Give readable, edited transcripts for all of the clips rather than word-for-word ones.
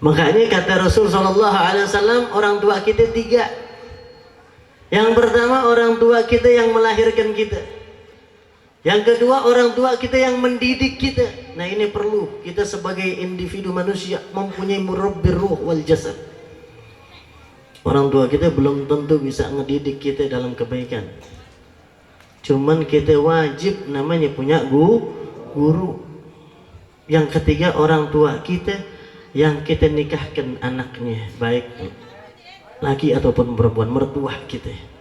Makanya kata Rasul Shallallahu Alaihi Wasallam, orang tua kita tiga. Yang pertama, orang tua kita yang melahirkan kita. Yang kedua, orang tua kita yang mendidik kita. Nah, ini perlu kita sebagai individu manusia mempunyai murabbir ruh wal jasad. Orang tua kita belum tentu bisa ngedidik kita dalam kebaikan. Cuman kita wajib namanya punya guru. Yang ketiga, orang tua kita yang kita nikahkan anaknya, baik laki ataupun perempuan, mertua kita.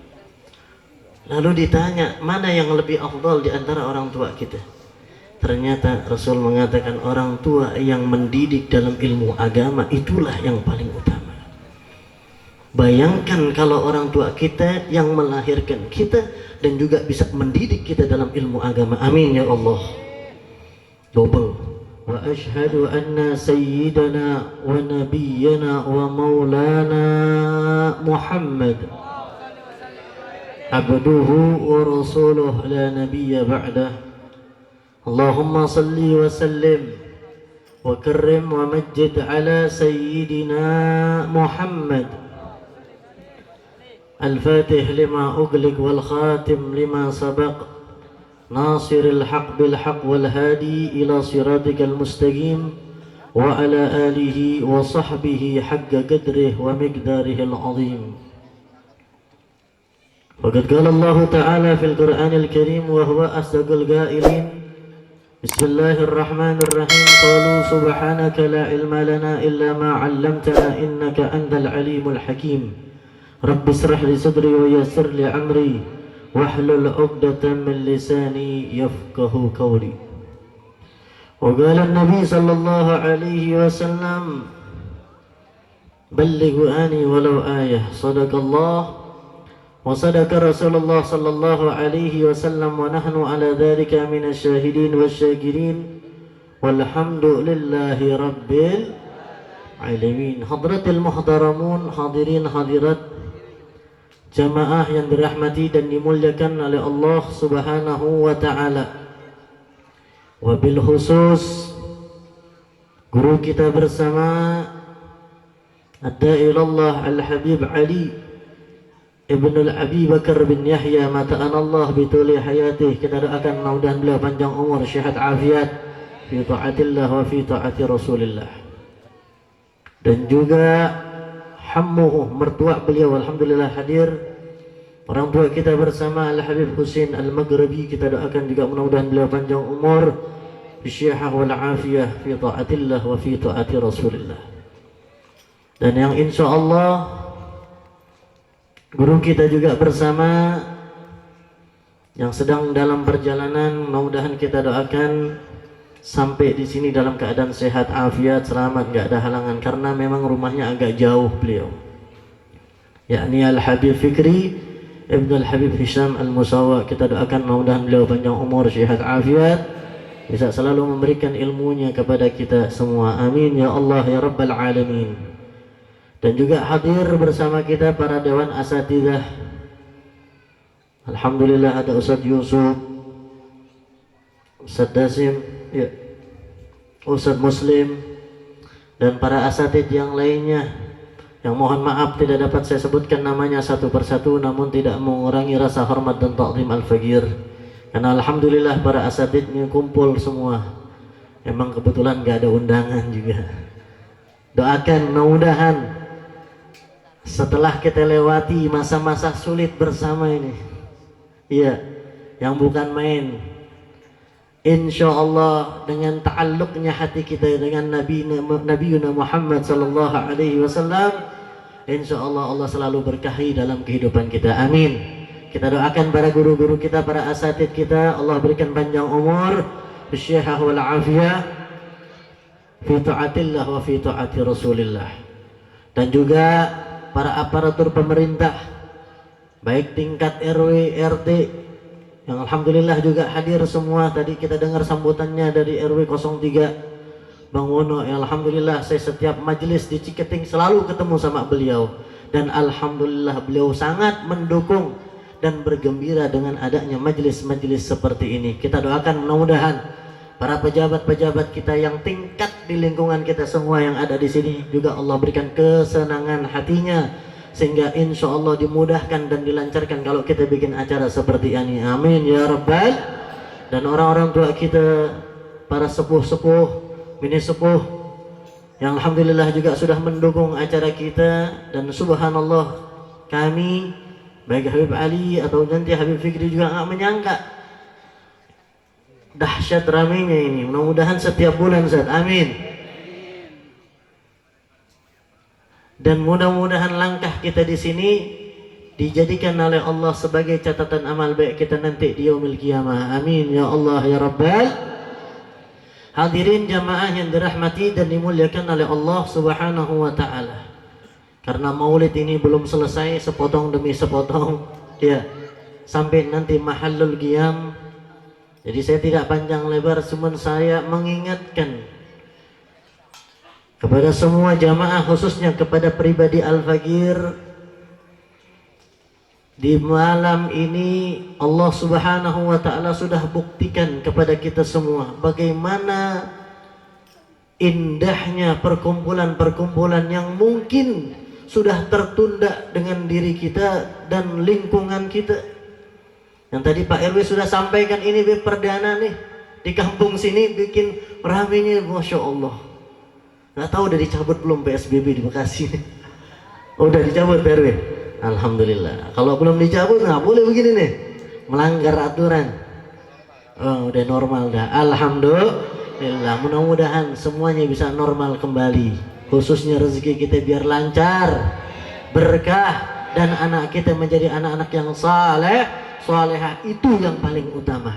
Lalu ditanya, mana yang lebih afdal di antara orang tua kita? Ternyata Rasul mengatakan orang tua yang mendidik dalam ilmu agama itulah yang paling utama. Bayangkan kalau orang tua kita yang melahirkan kita dan juga bisa mendidik kita dalam ilmu agama. Amin ya Allah. Double. Wa ashhadu anna sayyidana wa nabiyyana wa maulana Muhammad abduhu wa rasuluh la nabiyya ba'dah. Allahumma salli wa sallim wa karrim wa majjid ala sayyidina Muhammad al-fatih lima ughliq wal khatim lima sabaq nasiril haq bil haq wal hadi ila siratikal mustaqim wa ala alihi wa sahbihi haqqa qadrihi wa miqdarihil azim. Faqad qala Allah Ta'ala fil Qur'anil Karim wa huwa asdaqul qailin. Bismillahirrahmanirrahim. Qalu subhanaka la ilma lana illa ma 'allamtana innaka antal alimul hakim. Rabbi ishrah li sadri wa yassir li amri wahlul 'uqdatam min lisani yafqahu qawli. Wa qala an-nabi sallallahu alaihi wasallam ballighu ani walau ayah. Sadaqallah وصدق رسول الله صلى الله عليه وسلم ونحن على ذلك من الشاهدين والشاكرين والحمد لله رب العالمين. Hadratil muhtaramun, hadirin hadirat jamaah yang dirahmati dan dimuliakan oleh Allah Subhanahu wa taala. Wabil khusus guru kita bersama ad-da'i ilallah al-habib Ali Ibn Abi Bakar bin Yahya mata'an Allah bituli hayatih. Kita doakan mudah-mudahan beliau panjang umur, sehat afiat fi ta'atillah wa fi ta'ati Rasulillah. Dan juga hammuhu, mertua beliau alhamdulillah hadir. Orang tua kita bersama Al-Habib Husin Al-Maghribi, kita doakan juga mudah-mudahan beliau panjang umur, bisyihah wal afiyah fi ta'atillah wa fi ta'ati Rasulillah. Dan yang insyaallah guru kita juga bersama yang sedang dalam perjalanan, mudah-mudahan kita doakan sampai di sini dalam keadaan sehat afiat, selamat, gak ada halangan, karena memang rumahnya agak jauh beliau, yakni Al-Habib Fikri Ibn Al-Habib Hisham Al-Musawa. Kita doakan mudah-mudahan beliau panjang umur, sehat afiat, bisa selalu memberikan ilmunya kepada kita semua. Amin ya Allah ya Rabbal Alamin. Dan juga hadir bersama kita para dewan asatidzah. Alhamdulillah ada Ustadz Yusuf, Ustadz Dasim, ya, Ustadz Muslim, dan para asatidz yang lainnya yang mohon maaf tidak dapat saya sebutkan namanya satu persatu, namun tidak mengurangi rasa hormat dan ta'zim al-faqir. Karena alhamdulillah para asatidznya kumpul semua. Emang kebetulan gak ada undangan juga. Doakan mudah-mudahan setelah kita lewati masa-masa sulit bersama ini, iya, yang bukan main, insya Allah dengan ta'alluqnya hati kita dengan Nabi Muhammad sallallahu alaihi wasallam, insya Allah Allah selalu berkahi dalam kehidupan kita. Amin. Kita doakan para guru-guru kita, para asatidz kita, Allah berikan panjang umur, bisyihah wal afiyah fi ta'atillah wa fi ta'ati Rasulillah. Dan juga para aparatur pemerintah, baik tingkat RW, RT, yang alhamdulillah juga hadir semua. Tadi kita dengar sambutannya dari RW 03 Bang Wono. Alhamdulillah saya setiap majelis di Ciketing selalu ketemu sama beliau, dan alhamdulillah beliau sangat mendukung dan bergembira dengan adanya majelis-majelis seperti ini. Kita doakan mudah-mudahan para pejabat-pejabat kita yang tingkat di lingkungan kita semua yang ada di sini juga Allah berikan kesenangan hatinya, sehingga insya Allah dimudahkan dan dilancarkan kalau kita bikin acara seperti ini. Amin ya rabbal. Dan orang-orang tua kita, para sepuh-sepuh, mini sepuh, yang alhamdulillah juga sudah mendukung acara kita. Dan subhanallah, kami baik Habib Ali atau nanti Habib Fikri juga nggak menyangka dahsyat ramenya ini. Mudah-mudahan setiap bulan Ustaz, amin. Dan mudah-mudahan langkah kita di sini dijadikan oleh Allah sebagai catatan amal baik kita nanti di yaumil qiyamah. Amin ya Allah ya Rabbal. Hadirin jamaah yang dirahmati dan dimuliakan oleh Allah Subhanahu wa taala. Karena maulid ini belum selesai, sepotong demi sepotong ya, sampai nanti mahallul qiyam. Jadi saya tidak panjang lebar, cuma saya mengingatkan kepada semua jamaah, khususnya kepada pribadi Al-Faqir, di malam ini Allah Subhanahu wa taala sudah buktikan kepada kita semua bagaimana indahnya perkumpulan-perkumpulan yang mungkin sudah tertunda dengan diri kita dan lingkungan kita. Yang tadi Pak RW sudah sampaikan, ini perdana nih di kampung sini bikin ramenya, Masya Allah. Nggak tahu udah dicabut belum PSBB di Bekasi. Oh, udah dicabut Pak RW? Alhamdulillah. Kalau belum dicabut nggak boleh begini nih, melanggar aturan. Oh, udah normal dah. Alhamdulillah. Mudah-mudahan semuanya bisa normal kembali. Khususnya rezeki kita biar lancar, berkah, dan anak kita menjadi anak-anak yang saleh, salehah, itu yang paling utama.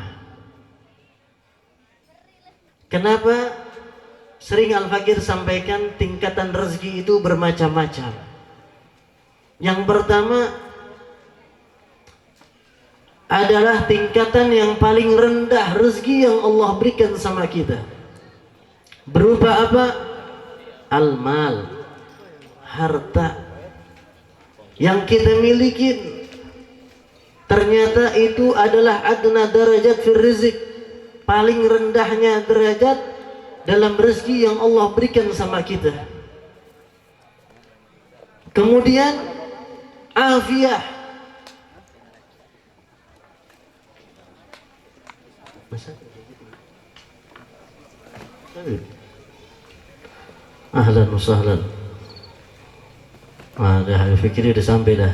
Kenapa sering Al-Faqir sampaikan tingkatan rezeki itu bermacam-macam? Yang pertama adalah tingkatan yang paling rendah rezeki yang Allah berikan sama kita. Berupa apa? Al-mal, harta yang kita miliki. Ternyata itu adalah adna darajat fir rizq, paling rendahnya derajat dalam rezeki yang Allah berikan sama kita. Kemudian afiah, ahlan wa sahlan. Ada Habib Fikri udah sampai dah.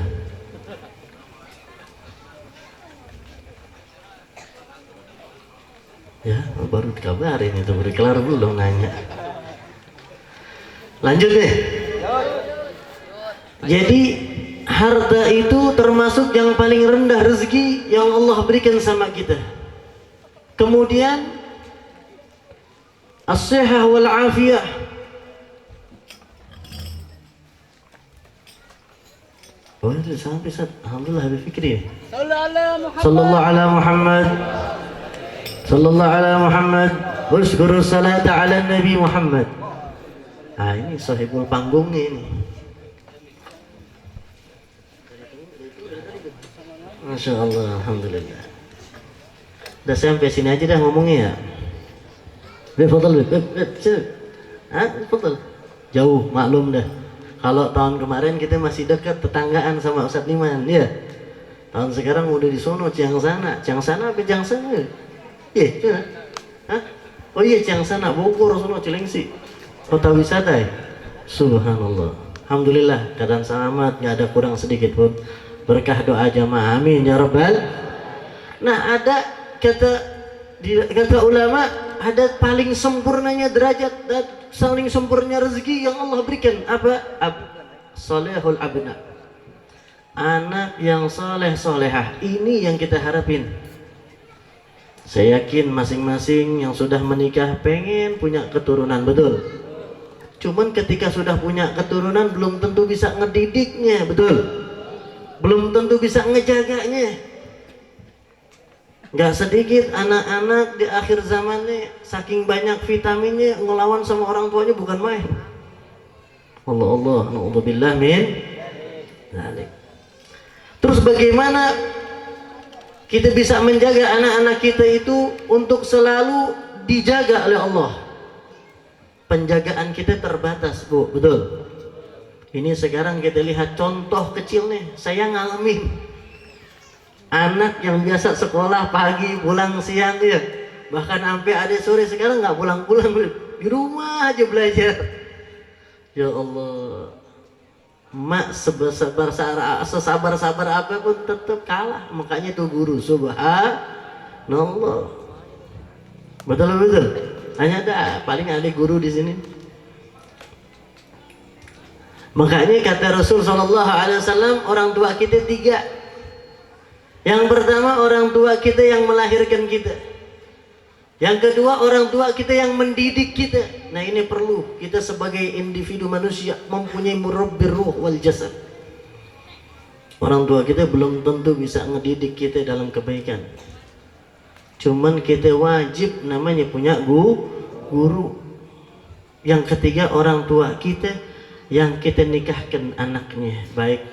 Ya, baru dikabarin itu, baru kelar belum nanya. Lanjut deh. Jadi harta itu termasuk yang paling rendah rezeki yang Allah berikan sama kita. Kemudian as-sihah wal afiyah. Oh, itu sampai Ustaz. Alhamdulillah Habib Fikri ya. Sallallahu ala Muhammad. Sallallahu ala Muhammad. Uskuru salata ala Nabi Muhammad. Ah, ini sahibul panggungnya ini. Masya Allah, alhamdulillah. Udah sampai sini aja dah ngomongnya ya. Fadal, fadal. Jauh, maklum dah. Kalau tahun kemarin kita masih dekat tetanggaan sama Ustadz Liman, ya. Tahun sekarang udah di sono, Ciangsana apa Ciangsana? Iya, hah? Oh iya, Ciangsana, Bogor, sono, Cilengsi. Kota wisata ya. Subhanallah. Alhamdulillah, keadaan selamat, nggak ada kurang sedikit pun. Berkah doa jamaah, amin ya rabbal. Nah, ada kata ulama, ada paling sempurnanya derajat dan paling sempurnanya rezeki yang Allah berikan. Apa? Salihul abna, anak yang saleh salehah. Ini yang kita harapin. Saya yakin masing-masing yang sudah menikah pengen punya keturunan, betul. Cuman ketika sudah punya keturunan belum tentu bisa ngedidiknya, betul. Belum tentu bisa ngejaganya. Gak sedikit anak-anak di akhir zaman nih, saking banyak vitaminnya ngelawan sama orang tuanya bukan main. Allah, na'udzubillah min dzalik. Terus bagaimana kita bisa menjaga anak-anak kita itu untuk selalu dijaga oleh Allah. Penjagaan kita terbatas, Bu, betul. Ini sekarang kita lihat contoh kecil nih, saya ngalamin. Anak yang biasa sekolah pagi, pulang siang ya. Bahkan sampai adik sore sekarang nggak pulang-pulang, di rumah aja belajar. Ya Allah. Mak sesabar-sabar apapun tetap kalah. Makanya itu guru, subhanallah. Betul. Hanya ada paling ada guru di sini. Makanya kata Rasul SAW, orang tua kita 3. Yang pertama, orang tua kita yang melahirkan kita. Yang kedua, orang tua kita yang mendidik kita. Nah, ini perlu kita sebagai individu manusia mempunyai murabbir ruh wal jasad. Orang tua kita belum tentu bisa ngedidik kita dalam kebaikan. Cuman kita wajib namanya punya guru. Yang ketiga, orang tua kita yang kita nikahkan anaknya, baik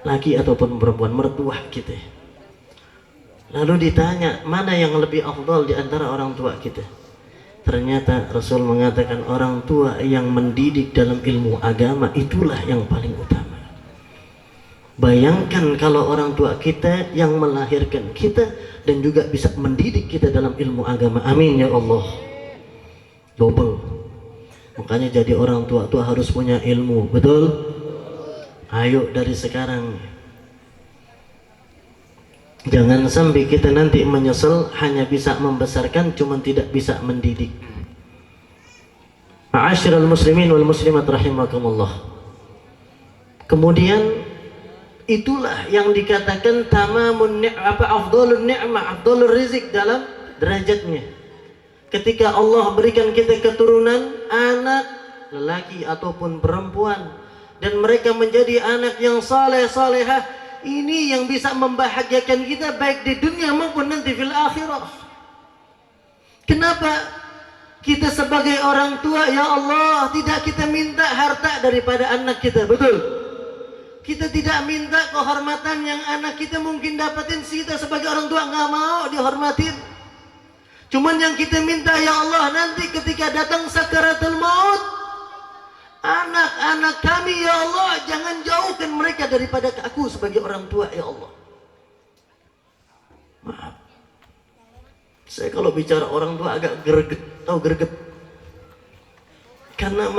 laki ataupun perempuan, mertua kita. Lalu ditanya, mana yang lebih afdal di antara orang tua kita? Ternyata Rasul mengatakan orang tua yang mendidik dalam ilmu agama itulah yang paling utama. Bayangkan kalau orang tua kita yang melahirkan kita dan juga bisa mendidik kita dalam ilmu agama. Amin ya Allah. Double. Makanya jadi orang tua harus punya ilmu, betul? Ayo dari sekarang. Jangan sampai kita nanti menyesal hanya bisa membesarkan, cuma tidak bisa mendidik. Ma'asyiral muslimin wal muslimat rahimakumullah. Kemudian itulah yang dikatakan tamamun afdhalun ni'mah, afdhalur rizq dalam derajatnya. Ketika Allah berikan kita keturunan, anak lelaki ataupun perempuan, dan mereka menjadi anak yang saleh salehah, ini yang bisa membahagiakan kita baik di dunia maupun nanti fil akhirah. Kenapa kita sebagai orang tua, ya Allah, tidak kita minta harta daripada anak kita, betul? Kita tidak minta kehormatan yang anak kita mungkin dapatin, kita sebagai orang tua nggak mau dihormatin. Cuman yang kita minta, ya Allah, nanti ketika datang sakaratul maut, anak-anak kami, ya Allah, jangan jauhkan mereka daripada aku sebagai orang tua, ya Allah. Maaf, saya kalau bicara orang tua agak greget, tahu greget? Karena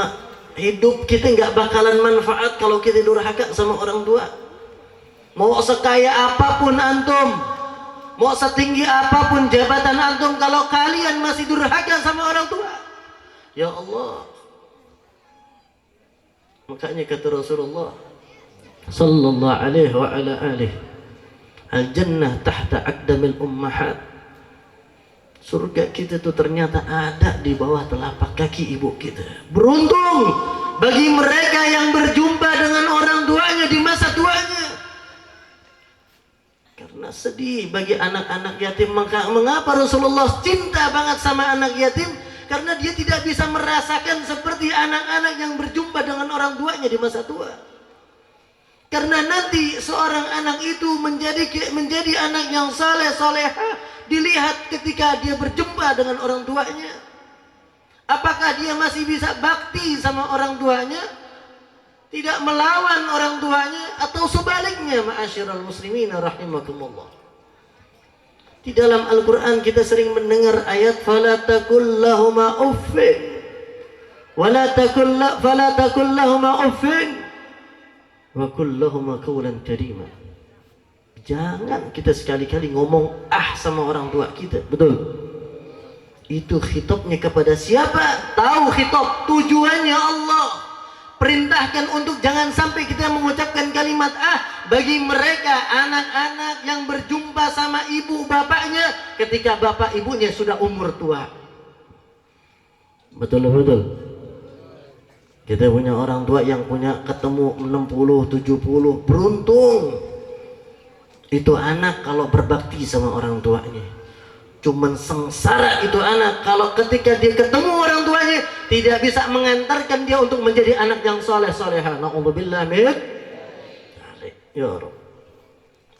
hidup kita nggak bakalan manfaat kalau kita durhaka sama orang tua. Mau sekaya apapun antum, mau setinggi apapun jabatan antum, kalau kalian masih durhaka sama orang tua, ya Allah. Makanya kata Rasulullah sallallahu alaihi wa ala alihi, al-jannah tahta aqdamil ummahat. Surga kita tuh ternyata ada di bawah telapak kaki ibu kita. Beruntung bagi mereka yang berjumpa dengan orang tuanya di masa tuanya. Karena sedih bagi anak-anak yatim. Mengapa Rasulullah cinta banget sama anak yatim? Karena dia tidak bisa merasakan seperti anak-anak yang berjumpa dengan orang tuanya di masa tua. Karena nanti seorang anak itu menjadi anak yang saleh salehah dilihat ketika dia berjumpa dengan orang tuanya. Apakah dia masih bisa bakti sama orang tuanya, tidak melawan orang tuanya, atau sebaliknya? Ma'asyiral muslimin rahimakumullah. Di dalam Al-Quran kita sering mendengar ayat fala taqul lahuma uffin fala taqul lahuma uffin wa qul lahuma qawlan karima. Jangan kita sekali-kali ngomong sama orang tua kita, betul? Itu khitabnya kepada siapa? Tahu khitab, tujuannya Allah. Perintahkan untuk jangan sampai kita mengucapkan kalimat bagi mereka anak-anak yang berjumpa sama ibu bapaknya ketika bapak ibunya sudah umur tua. Betul. Kita punya orang tua yang punya ketemu 60, 70, beruntung. Itu anak kalau berbakti sama orang tuanya. Cuman sengsara itu anak kalau ketika dia ketemu orang tuanya tidak bisa mengantarkan dia untuk menjadi anak yang soleh solehah. Na'udzubillah min dzalik. Ya Rabb.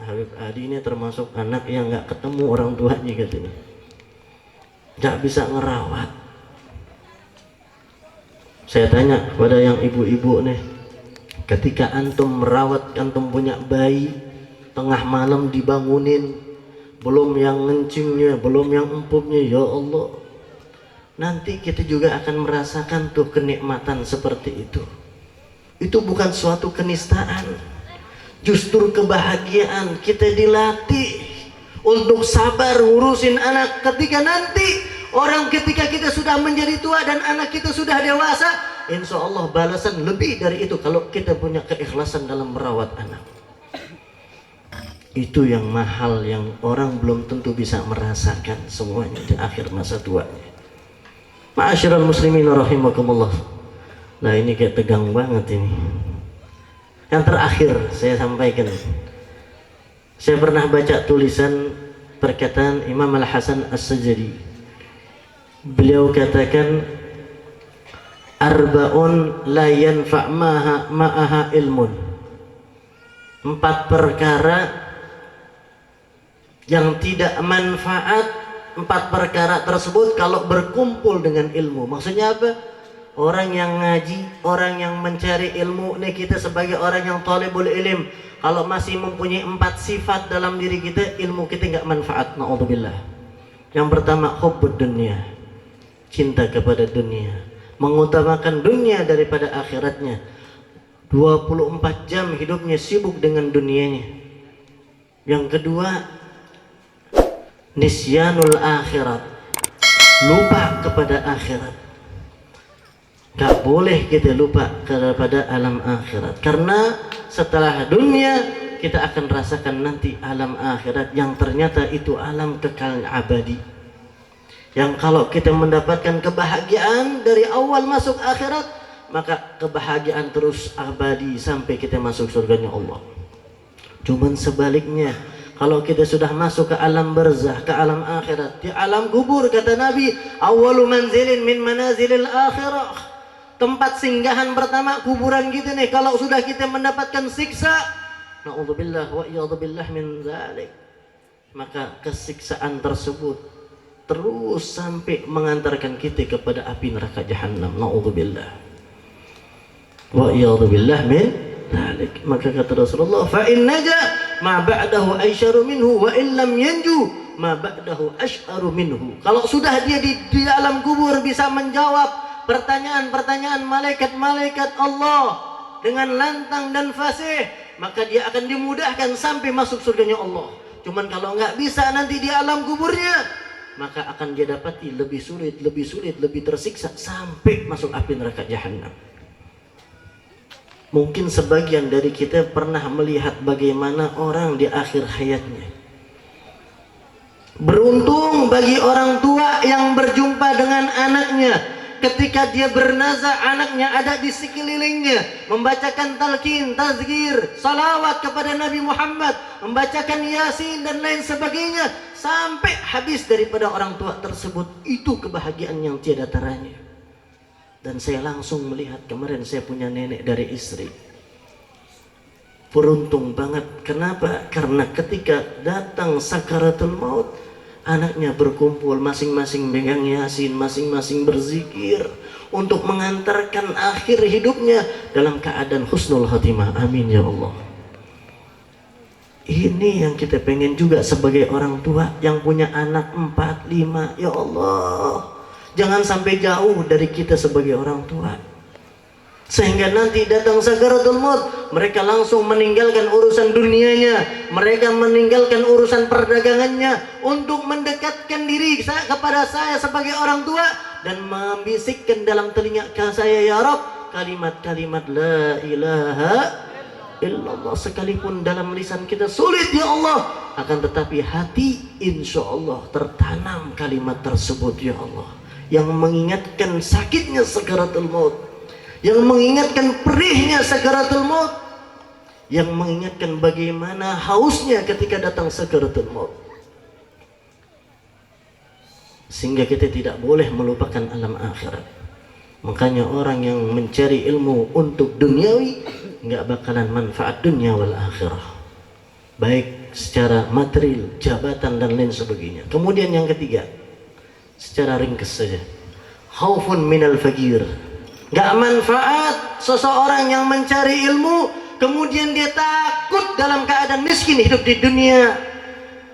Habib Adi ini termasuk anak yang nggak ketemu orang tuanya katanya. nggak bisa ngerawat. Saya tanya kepada yang ibu-ibu nih, ketika antum merawat, antum punya bayi, tengah malam dibangunin, belum yang ngencingnya, belum yang empuknya, ya Allah, nanti kita juga akan merasakan tuh kenikmatan seperti itu. Itu bukan suatu kenistaan, justru kebahagiaan. Kita dilatih untuk sabar ngurusin anak. Ketika nanti ketika kita sudah menjadi tua dan anak kita sudah dewasa, insya Allah balasan lebih dari itu kalau kita punya keikhlasan dalam merawat anak. Itu yang mahal, yang orang belum tentu bisa merasakan semuanya di akhir masa tuanya. Ma'asyiral muslimin rahimakumullah. Nah, ini kayak tegang banget ini. Yang terakhir saya sampaikan, saya pernah baca tulisan perkataan Imam Al-Hasan As-Sajadi. Beliau katakan, arba'un la yanfa' ma'aha ilmun. 4 perkara yang tidak manfaat, 4 perkara tersebut kalau berkumpul dengan ilmu. Maksudnya apa? Orang yang ngaji, orang yang mencari ilmu, nih kita sebagai orang yang thalibul ilm, kalau masih mempunyai 4 sifat dalam diri kita, ilmu kita nggak manfaat. Na'udzubillah. Yang pertama, hubbud dunya, cinta kepada dunia, mengutamakan dunia daripada akhiratnya. 24 jam hidupnya sibuk dengan dunianya. Yang kedua, nisyanul akhirat, lupa kepada akhirat. Gak boleh kita lupa kepada alam akhirat, karena setelah dunia kita akan rasakan nanti alam akhirat yang ternyata itu alam kekal abadi, yang kalau kita mendapatkan kebahagiaan dari awal masuk akhirat, maka kebahagiaan terus abadi sampai kita masuk surganya Allah. Cuman sebaliknya, kalau kita sudah masuk ke alam barzah, ke alam akhirat, di alam kubur, kata Nabi, awwalu manzilin min manazilil akhirah, tempat singgahan pertama kuburan gitu nih. Kalau sudah kita mendapatkan siksa, na'udzubillah wa iyadzubillah min dzalik, maka kesiksaan tersebut terus sampai mengantarkan kita kepada api neraka jahanam. Na'udzubillah wa iyadzubillah min dzalik. Maka kata Rasulullah, fa in naja ma ba'dahu aisyaru minhu wa in lam yanju ma ba'dahu asy'aru minhu. Kalau sudah dia di alam kubur bisa menjawab pertanyaan-pertanyaan malaikat-malaikat Allah dengan lantang dan fasih, maka dia akan dimudahkan sampai masuk surganya Allah. Cuman kalau nggak bisa nanti di alam kuburnya, maka akan dia dapati lebih sulit, lebih tersiksa sampai masuk api neraka jahanam. Mungkin sebagian dari kita pernah melihat bagaimana orang di akhir hayatnya. Beruntung bagi orang tua yang berjumpa dengan anaknya. Ketika dia bernazah, anaknya ada di sekelilingnya, membacakan talqin, tazkir, salawat kepada Nabi Muhammad, membacakan Yasin dan lain sebagainya, sampai habis daripada orang tua tersebut. Itu kebahagiaan yang tiada taranya. Dan saya langsung melihat, kemarin saya punya nenek dari istri. Beruntung banget. Kenapa? Karena ketika datang sakaratul maut, anaknya berkumpul, masing-masing pegang Yasin, masing-masing berzikir untuk mengantarkan akhir hidupnya dalam keadaan husnul khatimah. Amin ya Allah. Ini yang kita pengen juga sebagai orang tua yang punya anak 4, 5. Ya Allah, jangan sampai jauh dari kita sebagai orang tua, sehingga nanti datang sakaratul maut, mereka langsung meninggalkan urusan dunianya, mereka meninggalkan urusan perdagangannya untuk mendekatkan diri kepada saya sebagai orang tua dan membisikkan dalam telinga saya, ya Rabb, kalimat-kalimat la ilaha illallah. Sekalipun dalam lisan kita sulit ya Allah, akan tetapi hati insya Allah tertanam kalimat tersebut ya Allah, yang mengingatkan sakitnya sakaratul maut, yang mengingatkan perihnya sakaratul maut, yang mengingatkan bagaimana hausnya ketika datang sakaratul maut, sehingga kita tidak boleh melupakan alam akhirat. Makanya orang yang mencari ilmu untuk duniawi nggak bakalan manfaat dunia wal akhirah, baik secara material, jabatan dan lain sebagainya. Kemudian yang ketiga, Secara ringkas saja, khaufun minal fakir. Gak manfaat seseorang yang mencari ilmu kemudian dia takut dalam keadaan miskin hidup di dunia.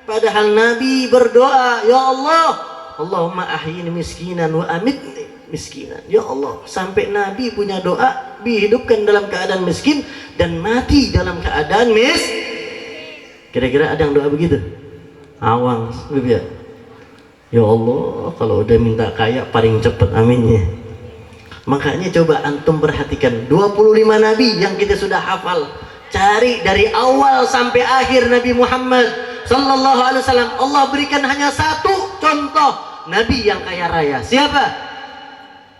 Padahal Nabi berdoa, ya Allah, Allahumma ahyini miskinan wa amitni miskinan. Ya Allah, sampai Nabi punya doa dihidupkan dalam keadaan miskin dan mati dalam keadaan Kira-kira ada yang doa begitu? Awang, ya. Ya Allah, kalau udah minta kaya paling cepat aminnya. Makanya coba antum perhatikan 25 nabi yang kita sudah hafal. Cari dari awal sampai akhir Nabi Muhammad sallallahu alaihi wasallam. Allah berikan hanya satu contoh nabi yang kaya raya. Siapa?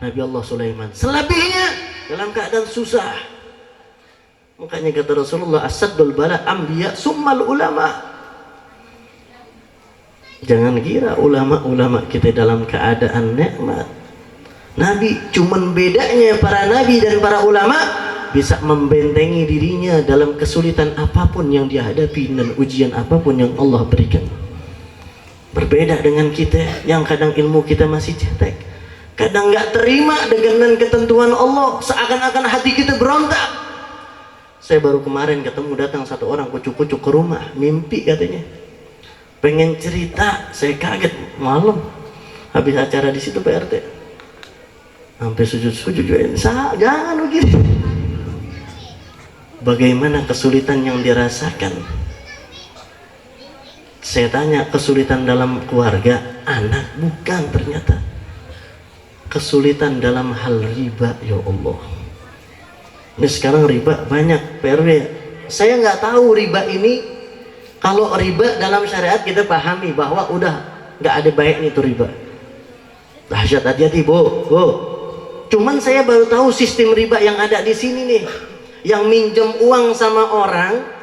Nabi Allah Sulaiman. Selebihnya dalam keadaan susah. Makanya kata Rasulullah, asaddul bala anbiya summal ulama. Jangan kira ulama-ulama kita dalam keadaan nikmat. Nabi, cuman bedanya para nabi dan para ulama bisa membentengi dirinya dalam kesulitan apapun yang dia hadapi dan ujian apapun yang Allah berikan. Berbeda dengan kita yang kadang ilmu kita masih cetek, kadang nggak terima dengan ketentuan Allah, seakan-akan hati kita berontak. Saya baru kemarin ketemu datang satu orang kucuk-kucuk ke rumah, mimpi katanya, pengen cerita. Saya kaget, malam habis acara di situ Pak RT, sampai sujud-sujud juga. Jangan begitu. Bagaimana kesulitan yang dirasakan? Saya tanya, kesulitan dalam keluarga, anak? Bukan, ternyata kesulitan dalam hal riba. Ya Allah, ini sekarang riba banyak PRW. Saya nggak tahu riba ini. Kalau riba dalam syariat kita pahami bahwa udah nggak ada baiknya itu riba. Dahsyat, hati-hati bu. Cuman saya baru tahu sistem riba yang ada di sini nih, yang minjem uang sama orang.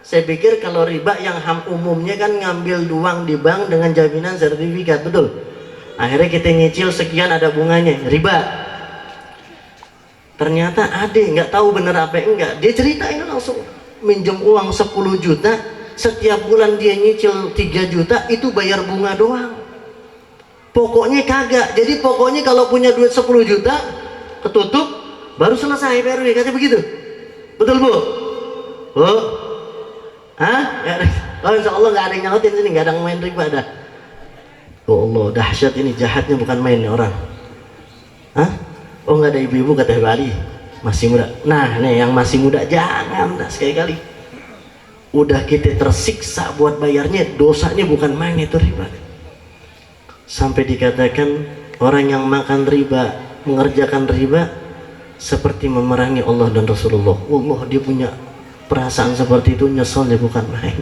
Saya pikir kalau riba yang umumnya kan ngambil uang di bank dengan jaminan sertifikat, betul? Akhirnya kita nyicil sekian ada bunganya, riba. Ternyata ada, nggak tahu bener apa enggak. Dia ceritain langsung, minjem uang 10 juta, setiap bulan dia nyicil 3 juta, itu bayar bunga doang. Pokoknya kagak. Jadi pokoknya kalau punya duit 10 juta ketutup baru selesai PRW, kata begitu. Betul bu? Bu? Hah? Oh, insya Allah nggak ada yang nyautin sini, nggak ada yang main riba dah. Oh Allah, dahsyat ini, jahatnya bukan main nih orang. Hah? Oh nggak ada ibu-ibu kata Bali, masih muda. Nah nih yang masih muda jangan dah sekali-kali. Udah kita tersiksa buat bayarnya, dosanya bukan main itu riba. Sampai dikatakan orang yang makan riba, mengerjakan riba seperti memerangi Allah dan Rasulullah. Allah, dia punya perasaan seperti itu, nyeselnya bukan main.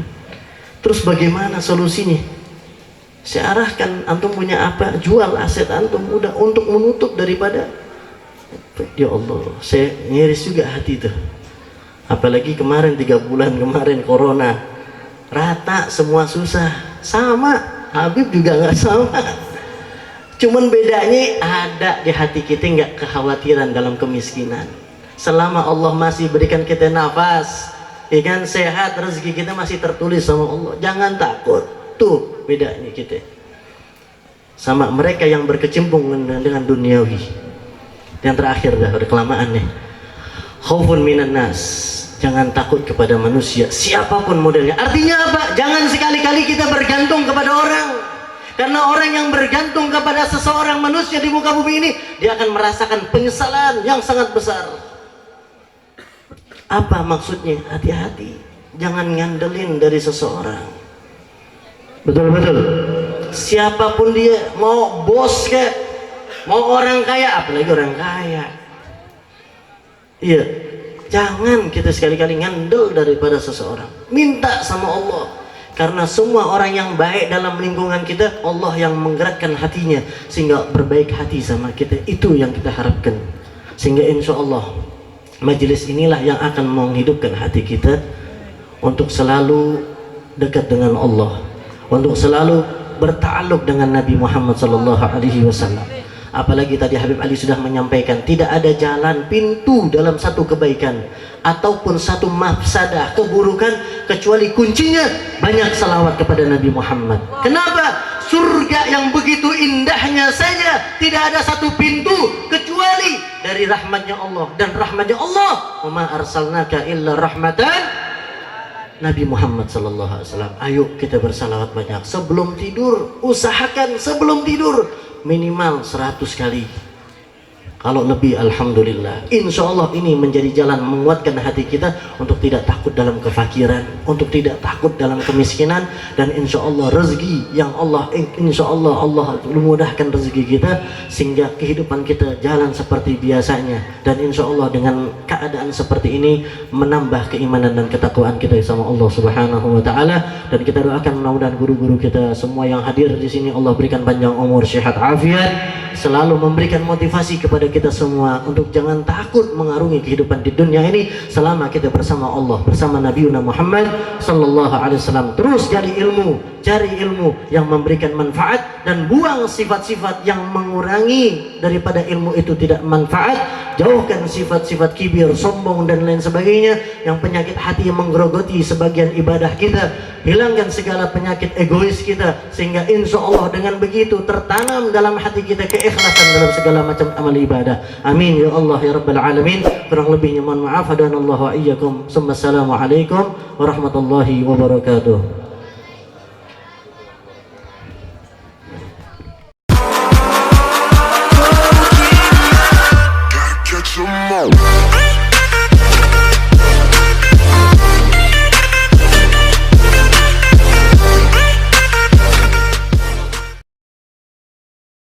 Terus bagaimana solusinya? Saya arahkan, antum punya apa, jual aset antum udah untuk menutup daripada. Ya Allah, saya ngiris juga hati itu. Apalagi kemarin 3 bulan kemarin corona, rata semua susah. Sama Habib juga nggak sama. Cuman bedanya ada di hati kita nggak kekhawatiran dalam kemiskinan. Selama Allah masih berikan kita nafas, ikan sehat, rezeki kita masih tertulis sama Allah. Jangan takut. Tuh bedanya kita sama mereka yang berkecimpung dengan duniawi. Yang terakhir dah, udah kelamaan nih. Khaufun minan nas. Jangan takut kepada manusia, siapapun modelnya. Artinya apa? Jangan sekali-kali kita bergantung kepada orang. Karena orang yang bergantung kepada seseorang manusia di muka bumi ini, dia akan merasakan penyesalan yang sangat besar. Apa maksudnya? Hati-hati, jangan ngandelin dari seseorang. Betul-betul. Siapapun dia, mau bos kayak, mau orang kaya, apalagi orang kaya. Iya, jangan kita sekali-kali ngandel daripada seseorang. Minta sama Allah. Karena semua orang yang baik dalam lingkungan kita, Allah yang menggerakkan hatinya sehingga berbaik hati sama kita. Itu yang kita harapkan. Sehingga insya Allah majelis inilah yang akan menghidupkan hati kita untuk selalu dekat dengan Allah, untuk selalu bertakluk dengan Nabi Muhammad SAW. Apalagi tadi Habib Ali sudah menyampaikan, tidak ada jalan pintu dalam satu kebaikan ataupun satu mafsadah keburukan kecuali kuncinya banyak salawat kepada Nabi Muhammad. Kenapa? Surga yang begitu indahnya saja tidak ada satu pintu kecuali dari rahmatnya Allah, dan rahmatnya Allah, wa ma arsalnaka illa rahmatan Nabi Muhammad sallallahu alaihi wasallam. Ayo kita bersalawat banyak sebelum tidur. Usahakan sebelum tidur minimal 100 kali. Kalau lebih alhamdulillah. Insya Allah ini menjadi jalan menguatkan hati kita untuk tidak takut dalam kefakiran, untuk tidak takut dalam kemiskinan, dan insya Allah rezeki yang insya Allah memudahkan rezeki kita sehingga kehidupan kita jalan seperti biasanya. Dan insya Allah dengan keadaan seperti ini menambah keimanan dan ketakwaan kita sama Allah Subhanahu wa taala. Dan kita doakan mudah-mudahan guru-guru kita semua yang hadir di sini Allah berikan panjang umur, sehat, afiat, selalu memberikan motivasi kepada kita semua untuk jangan takut mengarungi kehidupan di dunia ini selama kita bersama Allah, bersama Nabi Muhammad sallallahu alaihi wasallam. Terus cari ilmu yang memberikan manfaat dan buang sifat-sifat yang mengurangi daripada ilmu itu tidak manfaat. Jauhkan sifat-sifat kibir, sombong dan lain sebagainya yang penyakit hati yang menggerogoti sebagian ibadah kita. Hilangkan segala penyakit egois kita sehingga insya Allah dengan begitu tertanam dalam hati kita keikhlasan dalam segala macam amal ibadah. Amin ya Allah ya Rabbal Alamin. Kurang lebihnya mohon maaf. Hadanallahu wa iyyakum. Assalamualaikum warahmatullahi wabarakatuh.